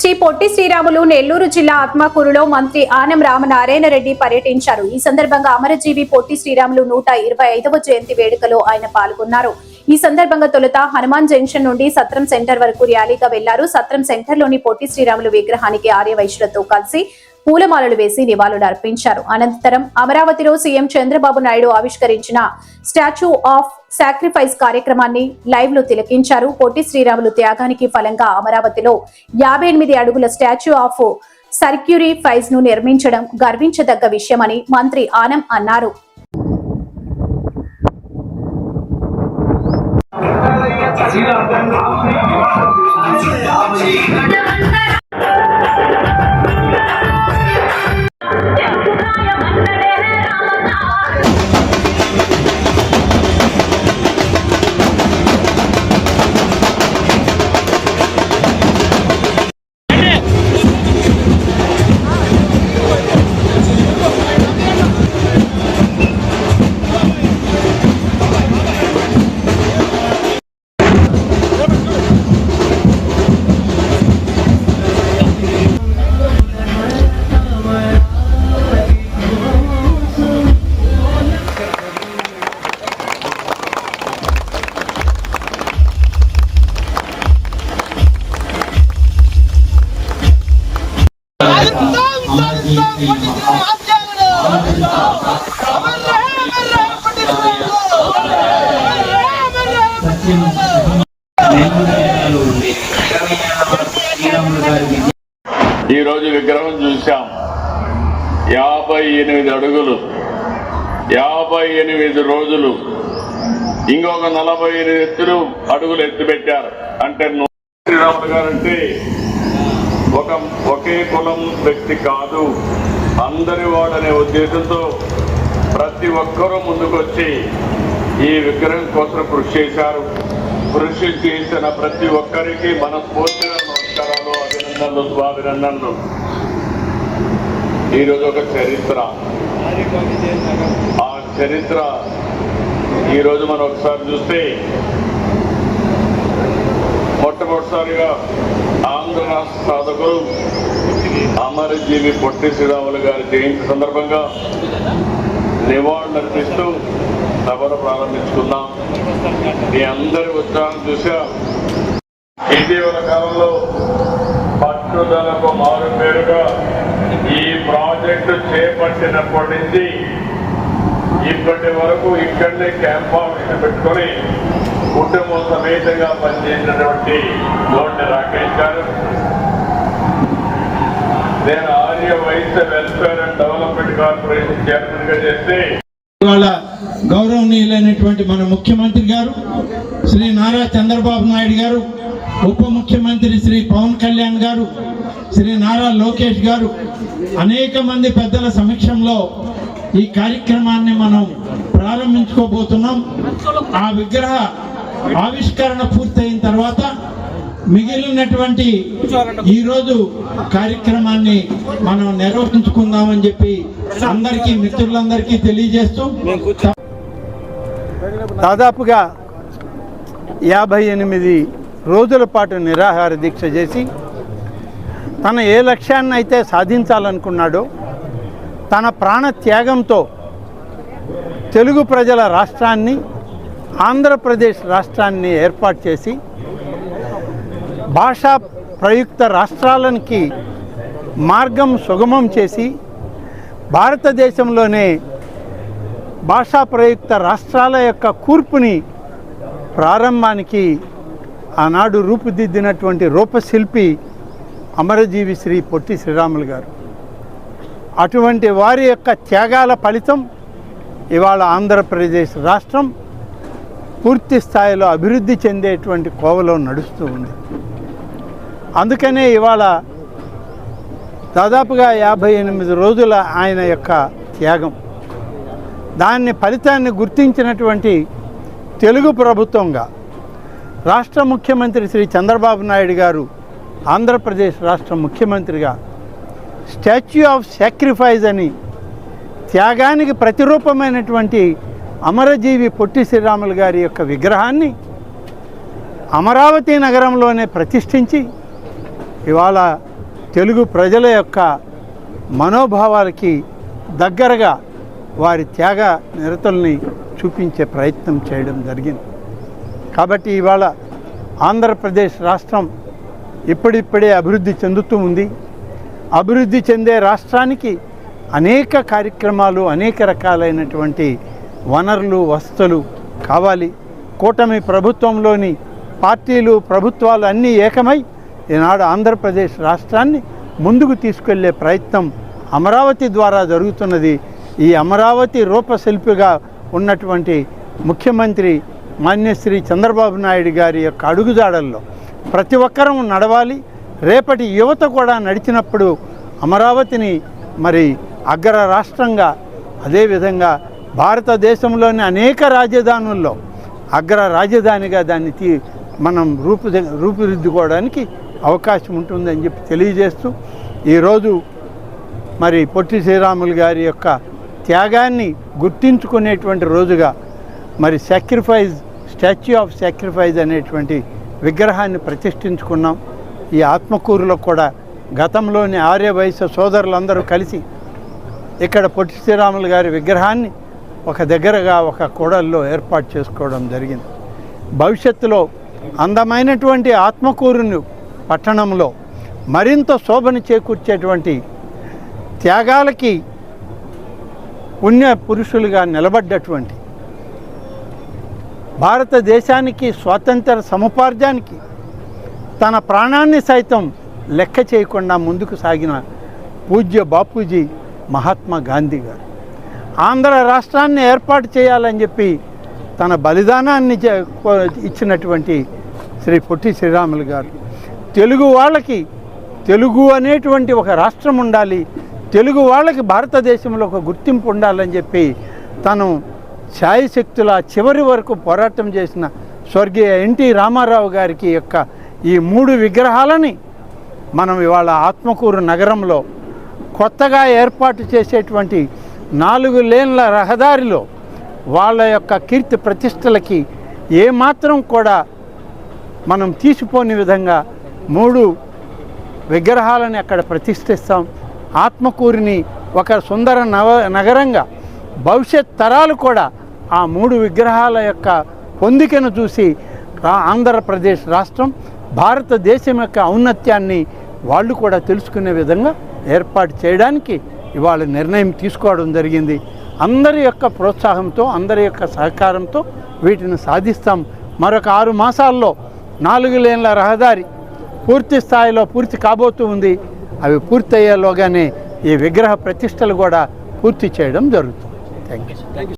శ్రీ పొట్టి శ్రీరాములు నెల్లూరు జిల్లా ఆత్మకూరులో మంత్రి ఆనం రామనారాయణ రెడ్డి పర్యటించారు. ఈ సందర్భంగా అమరజీవి పొట్టి శ్రీరాములు 125వ జయంతి వేడుకలో ఆయన పాల్గొన్నారు. ఈ సందర్భంగా తొలుత హనుమాన్ జంక్షన్ నుండి సత్రం సెంటర్ వరకు ర్యాలీగా వెళ్లారు. సత్రం సెంటర్ లోని పొట్టి శ్రీరాములు విగ్రహానికి ఆర్యవైశ్యులతో కలిసి పూలమాలలు వేసి నివాళులు అర్పించారు. అనంతరం అమరావతిలో సీఎం చంద్రబాబు నాయుడు ఆవిష్కరించిన స్టాచ్యూ ఆఫ్ సాక్రిఫైస్ కార్యక్రమాన్ని లైవ్ లో తిలకించారు. పొట్టి శ్రీరాములు త్యాగానికి ఫలంగా అమరావతిలో 58 అడుగుల స్టాచ్యూ ఆఫ్ సాక్రిఫైస్ ను నిర్మించడం గర్వించదగ్గ విషయమని మంత్రి ఆనం అన్నారు. ఈ రోజు విగ్రహం చూశాం. 58 అడుగులు, 58 రోజులు, ఇంకొక 48 అడుగులు ఎత్తు పెట్టారు. అంటే శ్రీరాములు గారు అంటే ఒకే కులం వ్యక్తి కాదు, అందరి వాడనే ఉద్దేశంతో ప్రతి ఒక్కరూ ముందుకొచ్చి ఈ విగ్రహం కోసం కృషి చేశారు. కృషి చేసిన ప్రతి ఒక్కరికి మనస్ఫూర్తిగా నమస్కారాలు, అభినందనలు, శుభాభినందనలు. ఈరోజు ఒక చరిత్ర, ఆ చరిత్ర ఈరోజు మనం ఒకసారి చూస్తే మొట్టమొదటిసారిగా ఆంధ్ర రాష్ట్ర సాధకులు అమరజీవి పొట్టి శ్రీరాములు గారి జయంతి సందర్భంగా నివాళులర్పిస్తూ సభను ప్రారంభించుకున్నాం. మీ అందరి ఉత్సాహం చూసా. ఇటీవల కాలంలో పట్టుదలకు మారుపేరుగా ఈ ప్రాజెక్టు చేపట్టినప్పటి నుంచి ఇప్పటి వరకు ఇక్కడనే క్యాంప్ ఆఫీస్ పెట్టుకొని కుటుంబం సమేతంగా పనిచేసినటువంటి గోండి రాకేష్ గారు, నేను Arya Vysya welfare and development corporation chairman గా చేస్తే ఇవాళ గౌరవనీయులైనటువంటి మన ముఖ్యమంత్రి గారు శ్రీ నారా చంద్రబాబు నాయుడు గారు, ఉప ముఖ్యమంత్రి శ్రీ పవన్ కళ్యాణ్ గారు, శ్రీ నారా లోకేష్ గారు, అనేక మంది పెద్దల సమక్షంలో ఈ కార్యక్రమాన్ని మనం ప్రారంభించుకోబోతున్నాం. ఆ విగ్రహ ఆవిష్కరణ పూర్తయిన తర్వాత మిగిలినటువంటి ఈరోజు కార్యక్రమాన్ని మనం నిర్వహించుకుందామని చెప్పి అందరికీ, మిత్రులందరికీ తెలియజేస్తూ దాదాపుగా 58 రోజుల పాటు నిరాహార దీక్ష చేసి తన ఏ లక్ష్యాన్ని అయితే సాధించాలనుకున్నాడో తన ప్రాణ త్యాగంతో తెలుగు ప్రజల రాష్ట్రాన్ని, ఆంధ్రప్రదేశ్ రాష్ట్రాన్ని ఏర్పాటు చేసి భాషా ప్రయుక్త రాష్ట్రాలకి మార్గం సుగమం చేసి భారతదేశంలోనే భాషా ప్రయుక్త రాష్ట్రాల యొక్క కూర్పుని ప్రారంభానికి ఆనాడు రూపుదిద్దినటువంటి రూపశిల్పి అమరజీవి శ్రీ పొట్టి శ్రీరాములు గారు. అటువంటి వారి యొక్క త్యాగాల ఫలితం ఇవాళ ఆంధ్రప్రదేశ్ రాష్ట్రం పూర్తి స్థాయిలో అభివృద్ధి చెందేటువంటి కోవలో నడుస్తూ ఉంది. అందుకనే ఇవాళ దాదాపుగా 58 రోజుల ఆయన యొక్క త్యాగం, దాన్ని ఫలితాన్ని గుర్తించినటువంటి తెలుగు ప్రభుత్వంగా రాష్ట్ర ముఖ్యమంత్రి శ్రీ చంద్రబాబు నాయుడు గారు, ఆంధ్రప్రదేశ్ రాష్ట్ర ముఖ్యమంత్రిగా స్టాచ్యూ ఆఫ్ సాక్రిఫైస్ అని త్యాగానికి ప్రతిరూపమైనటువంటి అమరజీవి పొట్టి శ్రీరాములు గారి యొక్క విగ్రహాన్ని అమరావతి నగరంలోనే ప్రతిష్ఠించి ఇవాళ తెలుగు ప్రజల యొక్క మనోభావాలకి దగ్గరగా వారి త్యాగ నిరతుల్ని చూపించే ప్రయత్నం చేయడం జరిగింది. కాబట్టి ఇవాళ ఆంధ్రప్రదేశ్ రాష్ట్రం ఇప్పుడిప్పుడే అభివృద్ధి చెందుతూ ఉంది. అభివృద్ధి చెందే రాష్ట్రానికి అనేక కార్యక్రమాలు, అనేక రకాలైనటువంటి వనరులు, వసతులు కావాలి. కూటమి ప్రభుత్వంలోని పార్టీలు, ప్రభుత్వాలు అన్నీ ఏకమై ఈనాడు ఆంధ్రప్రదేశ్ రాష్ట్రాన్ని ముందుకు తీసుకెళ్లే ప్రయత్నం అమరావతి ద్వారా జరుగుతున్నది. ఈ అమరావతి రూపశిల్పిగా ఉన్నటువంటి ముఖ్యమంత్రి మాన్యశ్రీ చంద్రబాబు నాయుడు గారి యొక్క అడుగుజాడల్లో ప్రతి ఒక్కరూ నడవాలి. రేపటి యువత కూడా నడిచినప్పుడు అమరావతిని మరి అగ్ర రాష్ట్రంగా, అదేవిధంగా భారతదేశంలోని అనేక రాజధానుల్లో అగ్ర రాజధానిగా దాన్ని మనం రూపుదిద్దుకోవడానికి అవకాశం ఉంటుందని చెప్పి తెలియజేస్తూ ఈరోజు మరి పొట్టి శ్రీరాములు గారి యొక్క త్యాగాన్ని గుర్తించుకునేటువంటి రోజుగా మరి స్టాచ్యూ ఆఫ్ సాక్రిఫైస్ అనేటువంటి విగ్రహాన్ని ప్రతిష్ఠించుకున్నాం. ఈ ఆత్మకూరులో కూడా గతంలోని ఆర్యవైశ్య సోదరులందరూ కలిసి ఇక్కడ పొట్టి శ్రీరాములు గారి విగ్రహాన్ని ఒక దగ్గరగా ఒక కూడల్లో ఏర్పాటు చేసుకోవడం జరిగింది. భవిష్యత్తులో అందమైనటువంటి ఆత్మకూరును పట్టణంలో మరింత శోభను చేకూర్చేటువంటి త్యాగాలకి పుణ్య పురుషులుగా నిలబడ్డటువంటి, భారతదేశానికి స్వాతంత్ర సముపార్జానికి తన ప్రాణాన్ని సైతం లెక్క చేయకుండా ముందుకు సాగిన పూజ్య బాపూజీ మహాత్మా గాంధీ గారు ఆంధ్ర రాష్ట్రాన్ని ఏర్పాటు చేయాలని చెప్పి తన బలిదానాన్ని ఇచ్చినటువంటి శ్రీ పొట్టి శ్రీరాములు గారు తెలుగు వాళ్ళకి తెలుగు అనేటువంటి ఒక రాష్ట్రం ఉండాలి, తెలుగు వాళ్ళకి భారతదేశంలో ఒక గుర్తింపు ఉండాలని చెప్పి తను శాయశక్తుల చివరి వరకు పోరాటం చేసిన స్వర్గీయ ఎన్టీ రామారావు గారికి యొక్క ఈ 3 విగ్రహాలని మనం ఇవాళ ఆత్మకూరు నగరంలో కొత్తగా ఏర్పాటు చేసేటువంటి 4 లేన్ల రహదారిలో వాళ్ళ యొక్క కీర్తి ప్రతిష్టలకి ఏమాత్రం కూడా మనం తీసిపోని విధంగా 3 విగ్రహాలని అక్కడ ప్రతిష్ఠిస్తాం. ఆత్మకూరిని ఒక సుందర నగరంగా భవిష్యత్ తరాలు కూడా ఆ 3 విగ్రహాల యొక్క పొందికను చూసి ఆంధ్రప్రదేశ్ రాష్ట్రం భారతదేశం యొక్క ఔన్నత్యాన్ని వాళ్ళు కూడా తెలుసుకునే విధంగా ఏర్పాటు చేయడానికి ఇవాళ నిర్ణయం తీసుకోవడం జరిగింది. అందరి యొక్క ప్రోత్సాహంతో, అందరి యొక్క సహకారంతో వీటిని సాధిస్తాం. మరొక 6 మాసాల్లో 4 లేన్ల రహదారి పూర్తి స్థాయిలో పూర్తి కాబోతూ ఉంది. అవి పూర్తయ్యేలోగానే ఈ విగ్రహ ప్రతిష్టలు కూడా పూర్తి చేయడం జరుగుతుంది. Thank you.